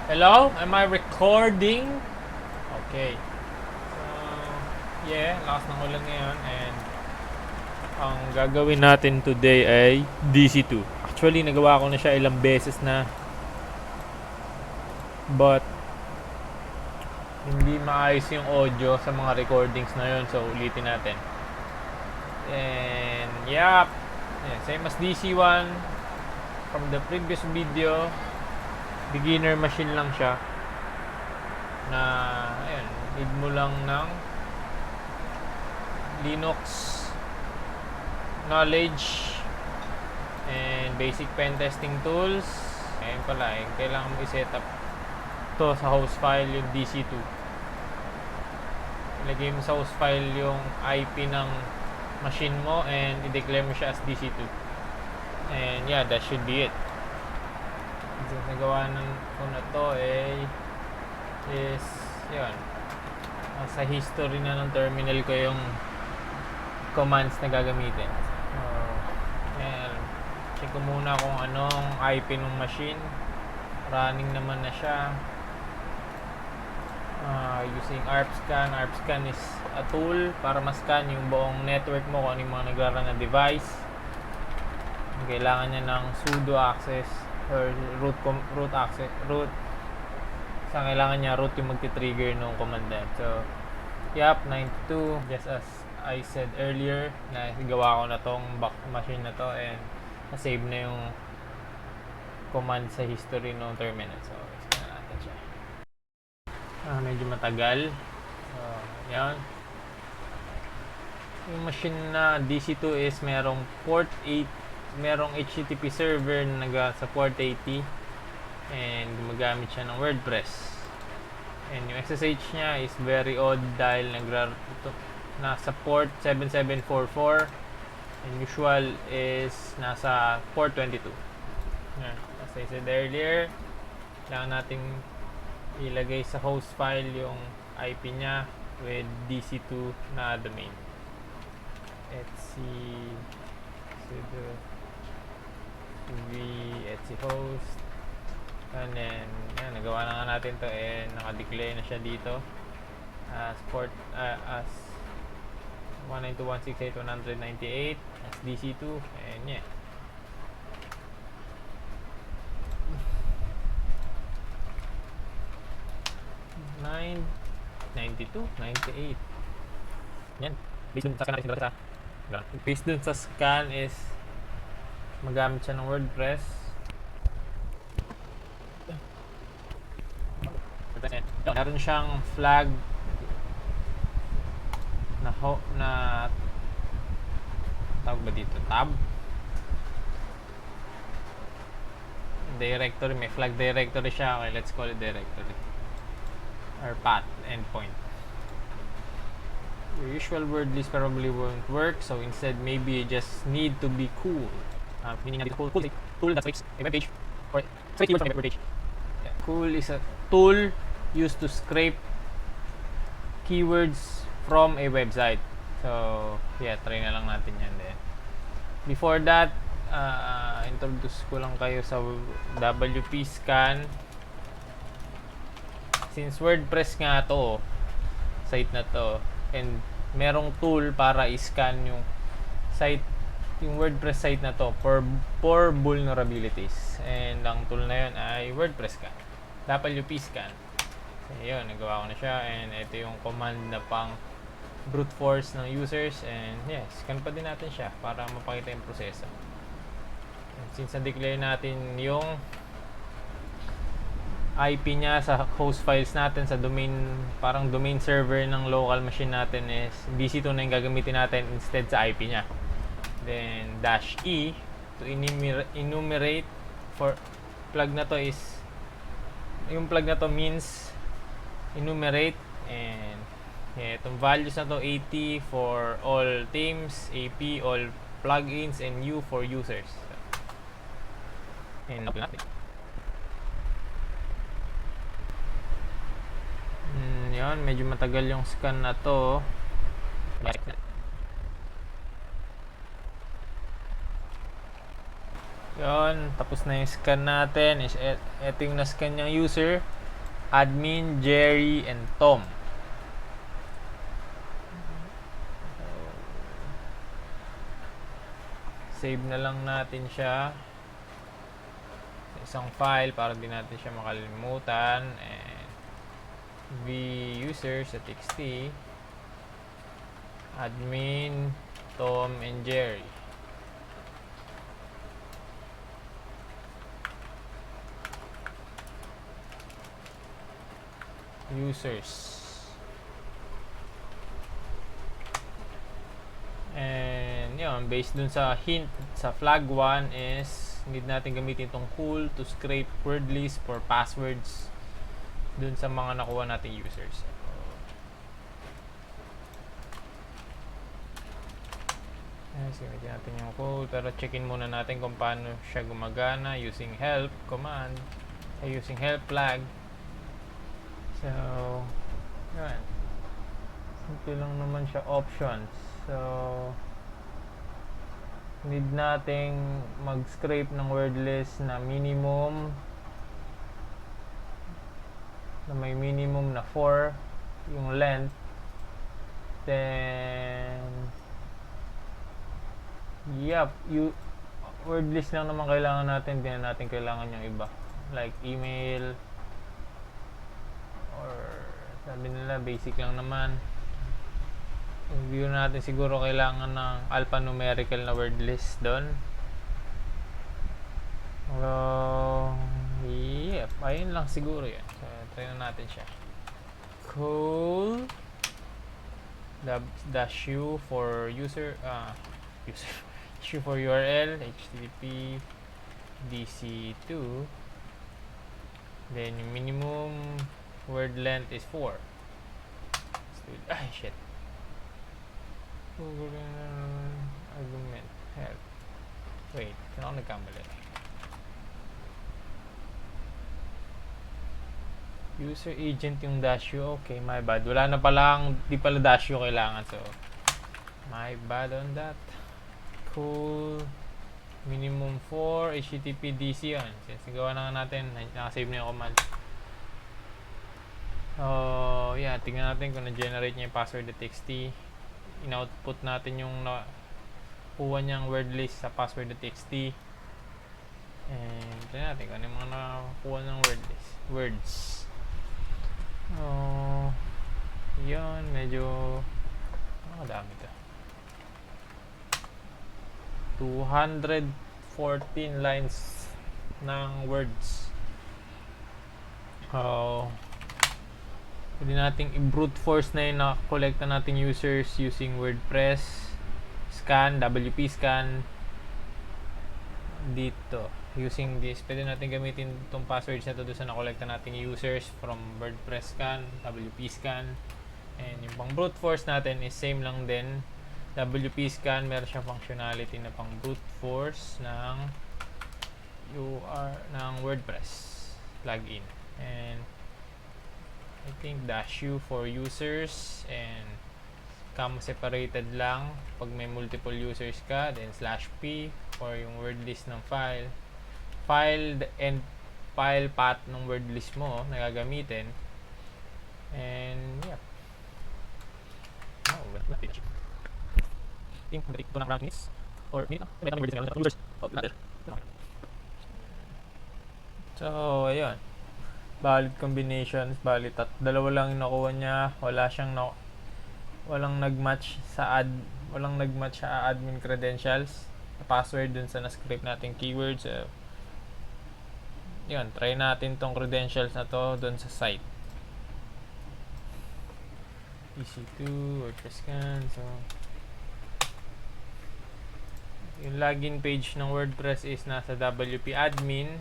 Hello? Am I recording? Okay. Yeah, lakas ng ulan ngayon and ang gagawin natin today ay DC2. Actually, nagawa ko na siya ilang beses na but hindi maayos yung audio sa mga recordings na yun, so ulitin natin. And yeah, same as DC1 from the previous video. Beginner machine lang siya na ayun, need mo lang ng Linux knowledge and basic pen testing tools. Ayun pala, kailangan mo i-set up to sa host file yung DC2. Ilagay mo sa host file yung IP ng machine mo and i-declare mo siya as DC2. And yeah, that should be it. So, nagawa ko na to is yun, sa history na ng terminal ko yung commands na gagamitin. So, ayan, check ko muna kung anong IP ng machine. Running naman na siya. Using ARPScan. ARPScan is a tool para ma-scan yung buong network mo kung ano yung mga nagrarun na device. Kailangan niya ng sudo access or root access. Kailangan niya root yung magti-trigger ng command na. So, yep, 92. Just as I said earlier, na gawa ko na tong back machine na to and na-save na yung command sa history ng terminal. So, scan natin siya. Medyo matagal. So, yan. Yung machine na DC2 is merong port 8, merong HTTP server na sa port 80 and gumagamit siya ng WordPress. And yung SSH niya is very odd dahil nasa port 7744 and usual is nasa port 22. Yan. As I said earlier, kailangan nating ilagay sa host file yung IP niya with DC2 na domain. Etc sudo etc host and then yan, nagawa na nga natin to and naka-declare na siya dito as port as 192.168.198 as DC2 and yeah. Nine 92, 98. Yan. Based dun sa scan natin based dun sa scan is magamit siya ng WordPress. Meron siyang flag na tawag ba dito? Tab? Directory. May flag directory siya. Okay, let's call it directory. Or path endpoint. Your usual word list probably won't work, so instead maybe you just need to be cool. Meaning na dito tool that scrapes a web page or scrapes keywords from a web page. Yeah. Cool is a tool used to scrape keywords from a website. So yeah, try na lang natin yan din. Before that, introduce ko lang kayo sa WP Scan. Since WordPress nga to, site na to, and merong tool para i-scan yung site, yung WordPress site na to for vulnerabilities. And ang tool na yun ay WordPress Scan. WP Scan. So yun, nagawa ko na siya and ito yung command na pang brute force ng users and yes, scan pa din natin siya para mapakita yung proseso. And since na-declare natin yung IP niya sa host files natin sa domain, parang domain server ng local machine natin is DC2 na yung gagamitin natin instead sa IP niya. Then -E to enumerate for plug na to is yung plug na to means enumerate and yeah, itong values na to 80 for all themes, AP all plugins and U for users. And open natin. Yan, medyo matagal yung scan na to. Yun, tapos na yung scan natin. Ito yung na-scan yung user. Admin, Jerry, and Tom. Save na lang natin siya sa isang file para di natin siya makalimutan. And user sa txt. Admin, Tom, and Jerry. Users. And yun, based dun sa hint sa flag 1 is need natin gamitin itong cool to scrape word list for passwords dun sa mga nakuha nating users. Gamitin natin yung cool, pero checkin muna natin kung paano siya gumagana using help command, using help flag. So yun, simple lang naman siya options. So need nating mag-scrape ng word list na minimum, na may minimum na 4 yung length. Then word list lang naman kailangan natin, hindi na natin kailangan yung iba like email or sabi nila basic lang naman. Yung view natin siguro kailangan ng alphanumerical na word list doon. Ayun lang siguro yan. So try na natin siya. Cool dash u for user issue for URL http dc2, then yung minimum word length is 4. Shit. Argument help. Wait, saan ako nagkamali? User agent yung dash u. Okay, my bad. Wala na palang, di pala dash u kailangan. So, my bad on that. Cool. Minimum 4 http dc yun. Sigawa na nga natin. Nakasave na yung command. Yeah, tingnan natin kung na-generate niya yung password.txt. In-output natin yung nakuha niyang word list sa password.txt. And tingnan natin kung ano yung mga nakuha ng word list. Words. Yun, medyo dami ito. 214 lines ng words. Pwede nating i-brute force na yung na-collecta nating users using WordPress scan, WP scan dito. Using this, pwede natin gamitin itong passwords na ito doon sa na-collecta nating users from WordPress scan, WP scan. And yung pang brute force natin is same lang din. WP scan, meron siyang functionality na pang brute force ng ng WordPress plugin. And I think dash u for users and comma separated lang pag may multiple users ka, then /p for yung word list ng file and file path ng word list mo na gagamitin. And yeah, think mag-take ito ng round minutes or minute lang, may tamang users ladder. So ayun, valid combinations, valid dalawa lang yung nakuha niya. Walang nag-match sa admin credentials, password dun sa na-script nating keywords. Yun, try natin tong credentials na to dun sa site EC2 WordPress scan. So yung login page ng WordPress is nasa WP admin.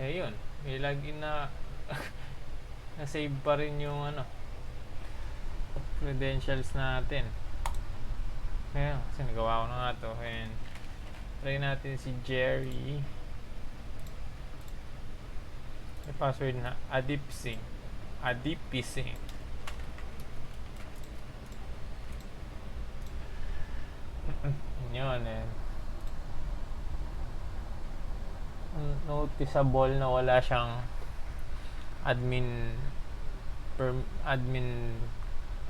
Yun, may login na na-save pa rin yung credentials natin. Kaya kasi nagawa ko na nga to. And try natin si Jerry. May password na Adipising. Yun noticeable na wala siyang admin admin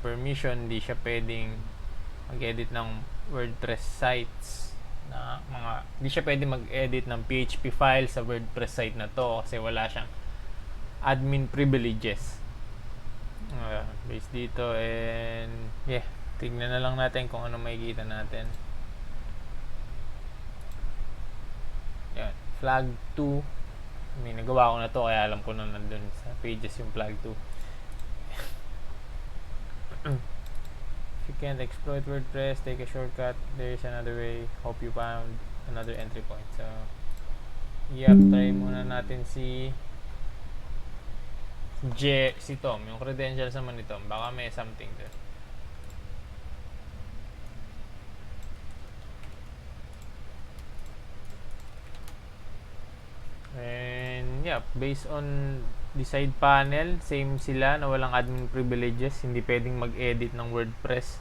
permission. Hindi siya pwedeng mag-edit ng WordPress sites na hindi siya pwedeng mag-edit ng PHP file sa WordPress site na to kasi wala siyang admin privileges. Based dito, and tignan na lang natin kung ano makikita natin. Yan, flag 2. May nagawa ko na to kaya alam ko na nandun sa pages yung flag 2. If you can't exploit WordPress, take a shortcut. There's another way. Hope you found another entry point. So, try muna natin si Tom. Yung credentials naman ni Tom. Baka may something there. And based on the side panel, same sila na walang admin privileges. Hindi pwedeng mag-edit ng WordPress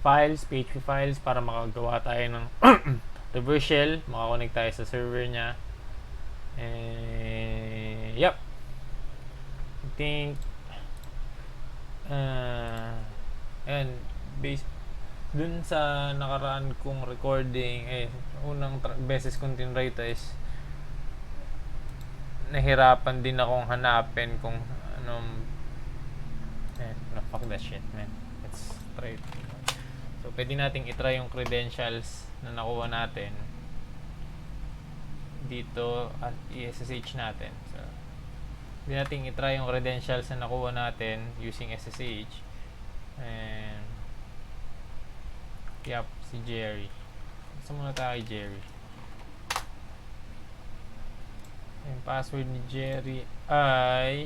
files, PHP files para makagawa tayo ng reverse shell, makakonect tayo sa server niya. And I think and based dun sa nakaraan kong recording, unang beses kong tinry to is nahirapan din akong hanapin kung anong fuck that shit, man. Let's try it. So, pwede nating itry yung credentials na nakuha natin dito at i-SSH natin. So, pwede nating itry yung credentials na nakuha natin using SSH. And si Jerry. Gusto muna tayo kay Jerry. Yung password ni Jerry ay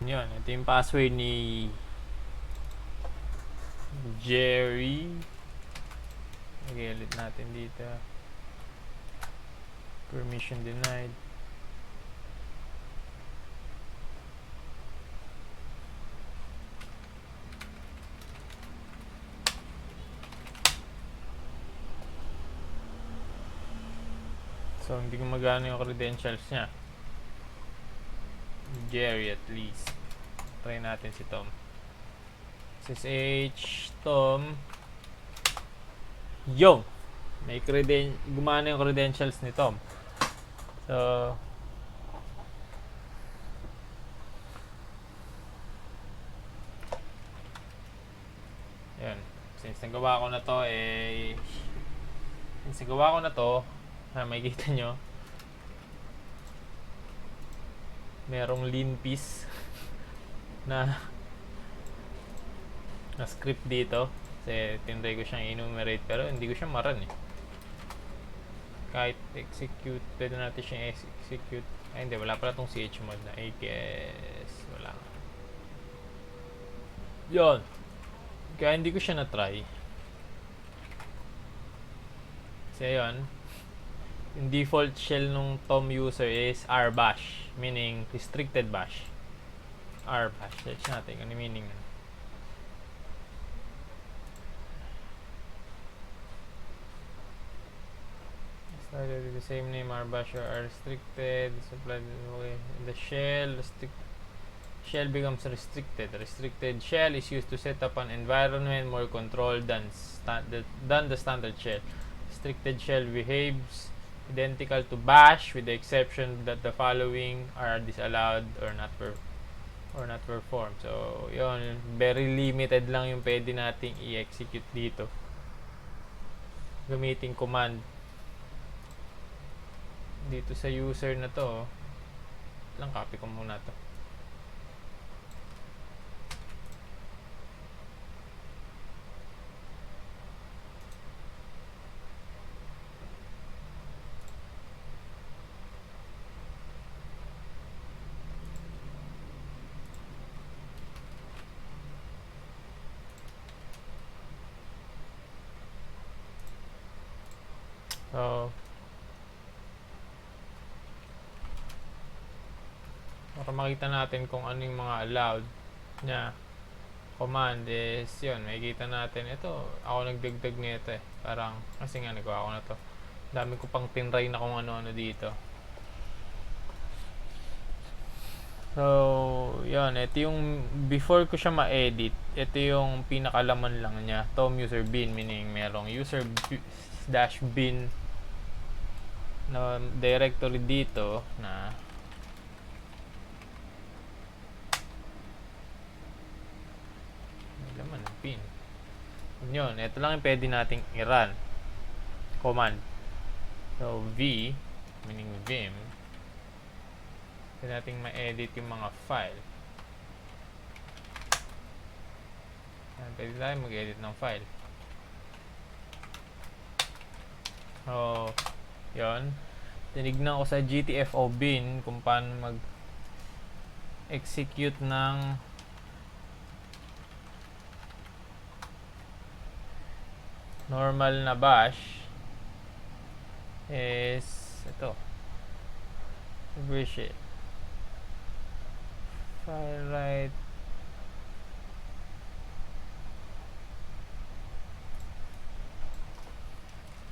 yun, ito yung password ni Jerry. Nag-edit natin dito. Permission denied. So, hindi gumagana yung credentials niya. Jerry at least. Try natin si Tom. SSH Tom. Yo! May gumana yung credentials ni Tom. So, yun. Since nagawa ko na to, makikita nyo, merong lean piece na script dito. Kasi tinry ko siyang enumerate pero hindi ko siya maran kahit execute, pwede natin siyang execute. Ay hindi, wala pala tong chmod na. I guess wala. Yun, kaya hindi ko siya na-try. Kasi yun, yung default shell nung Tom user is rbash, meaning restricted bash. rbash, search natin ano meaning nun. Started with the same name, rbash are restricted. Supplied the shell becomes restricted. Restricted shell is used to set up an environment more controlled than the standard shell. Restricted shell behaves identical to bash with the exception that the following are disallowed or not performed. So, yun, very limited lang yung pwede nating i-execute dito gamitin command dito sa user na to. Lang, copy ko muna to. So, para makita natin kung ano yung mga allowed niya command is yun, makikita natin ito, ako nagdagdag nito parang kasi nga nagawa ko na to, dami ko pang tinry na kung ano-ano dito. So yun, ito yung before ko siya ma-edit, ito yung pinakalaman lang niya, tom user bin, meaning merong user dash bin na directory dito na laman ng pin. Yun, ito lang yung pwede nating i-run command. So v meaning vim, pwede nating ma-edit yung mga file. Pwede tayo mag-edit ng file. So yun, tinignan ko sa GTFO bin kung paano mag-execute ng normal na bash is ito, wish it file right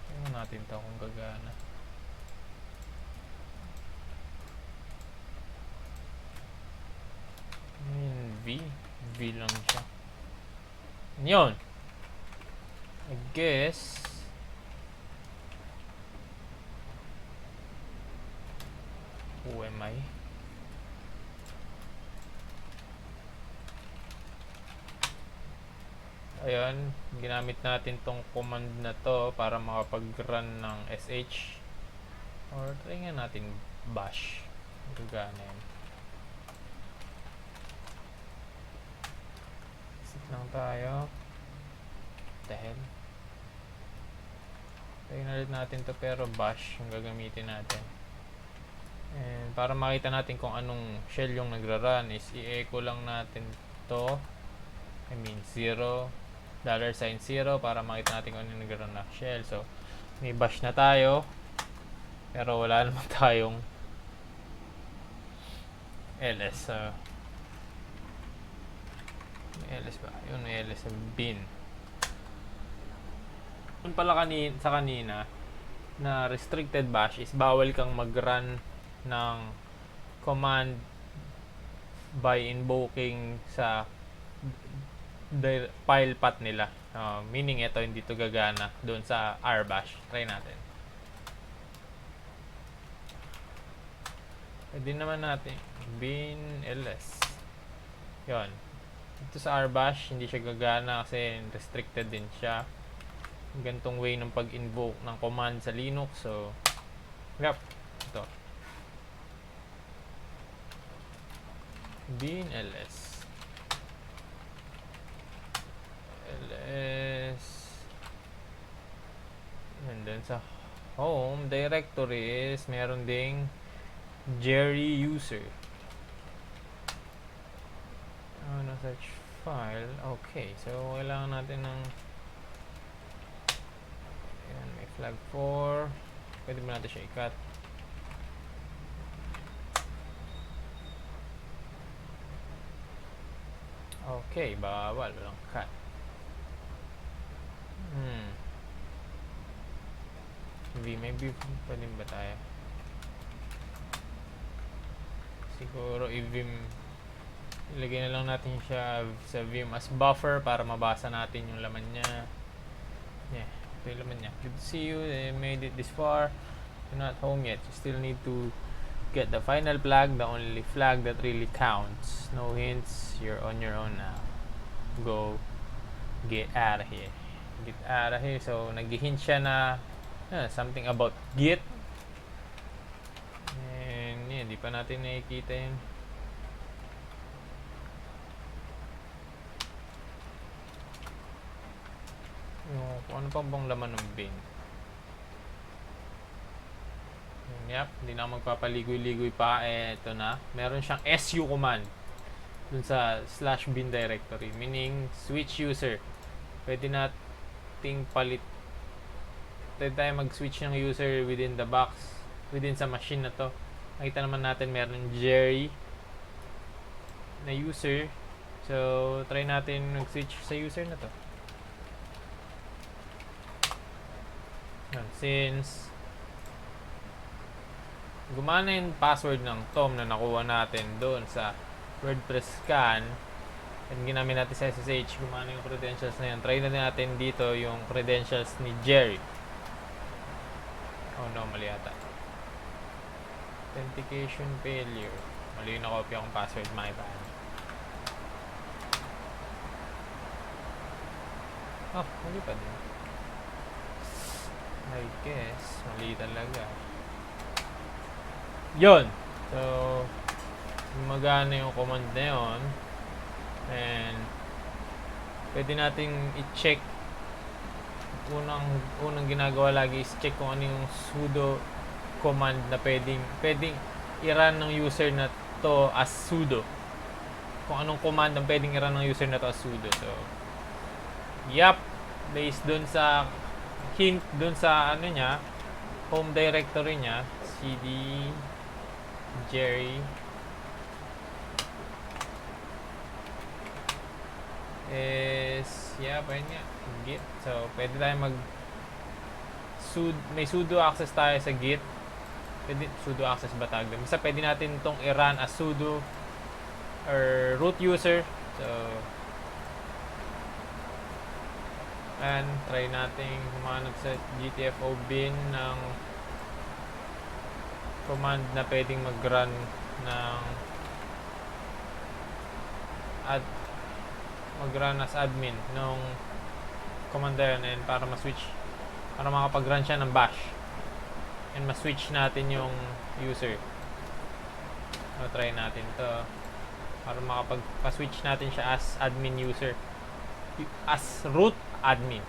tingnan natin to kung gagana. V lang siya. Yun, I guess who am I? Ayan, ginamit natin tong command na to para makapag-run ng SH, or try nga natin bash, gagana yan. Sit lang tayo, the hell, try na ulit natin to, pero bash yung gagamitin natin. And para makita natin kung anong shell yung nagra-run is i-echo lang natin to, I mean 0 $0 para makita natin kung ano yung nagra-run na shell. So may bash na tayo pero wala naman tayong ls. May ls ba? Yun, may ls sa bin. Yun pala sa kanina na restricted bash is bawal kang mag-run ng command by invoking sa file path nila. Meaning ito hindi to gagana doon sa rbash. Try natin. Pwede naman natin bin ls. Yun. Ito sa rbash hindi siya gagana kasi restricted din siya. Gantong way ng pag-invoke ng command sa Linux. So yep, ito bin ls and then sa home directory is meron ding Jerry user. Ano search file? Okay, so kailangan natin ng ayan, may flag 4. Pwede ba natin siya i-cut? Okay, bawal, walang cut. Maybe pwede ba tayo? Siguro i-vim, ilagay na lang natin siya sa vim as buffer para mabasa natin yung laman niya. Yeah, ito yung laman niya. Good to see you, made it this far. You're not home yet, you still need to get the final flag, the only flag that really counts. No hints, you're on your own now. Go get out of here. Get out of here. So nag-hint siya na something about git. And yeah, di pa natin nakikita yun. Kung ano pang bang laman ng bin. Yep, hindi na magpapaligoy-ligoy pa. Ito na. Meron siyang su command dun sa /bin directory. Meaning, switch user. Pwede nating pwede tayo mag-switch ng user within the box. Within sa machine na to. Nakita naman natin meron Jerry na user. So, try natin mag-switch sa user na to. Since gumana yung password ng Tom na nakuha natin doon sa WordPress scan and ginamit natin sa SSH, gumana yung credentials na yan. Try na natin dito yung credentials ni Jerry. Oh no, mali yata. Authentication failure. Mali yung nakopya akong password, my bad. Oh, mali pa din. I guess, mali talaga. Yun! So, gumagana yung command na yun. And, pwede nating i-check. Unang ginagawa lagi is check kung ano yung sudo command na pwedeng i-run ng user na to as sudo. Kung anong command ang pwedeng i-run ng user na to as sudo. So, yep, based dun sa hint dun sa ano niya, home directory niya, cd Jerry is, yeah, pwede nga git. So, pwede tayo may sudo access tayo sa git. Pwede, sudo access ba tawag din? Basta pwede natin itong i-run as sudo or root user. So, and try nating humanap sa GTFO bin ng command na pwedeng mag-run ng mag-run as admin nung command na yun, and para makapag-run siya ng bash and ma-switch natin yung user. So, try natin to para makapag-switch natin siya as admin user, as root admin,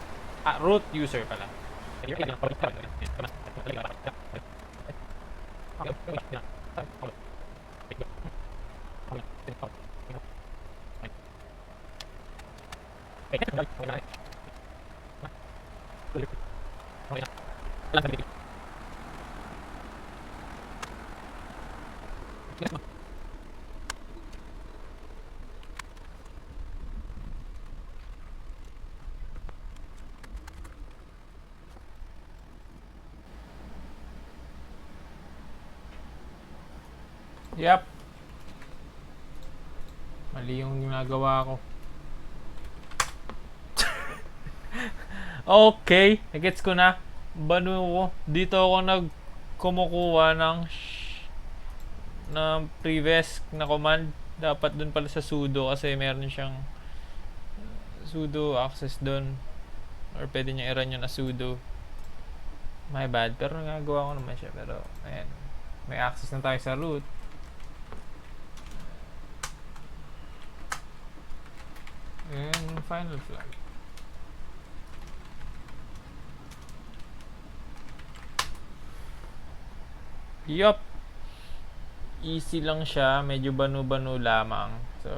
root user pala. Yep. Mali yung ginagawa ko. Okay, gets ko na. Banu ko. Dito ako kumukuha ng previous na command. Dapat dun pala sa sudo kasi meron siyang sudo access dun. Or pwede niya i-run yun na sudo. My bad. Pero nagagawa ko naman siya. Pero, ayan. May access na tayo sa root. And final flag. Yup. Easy lang siya. Medyo banu-banu lamang. So,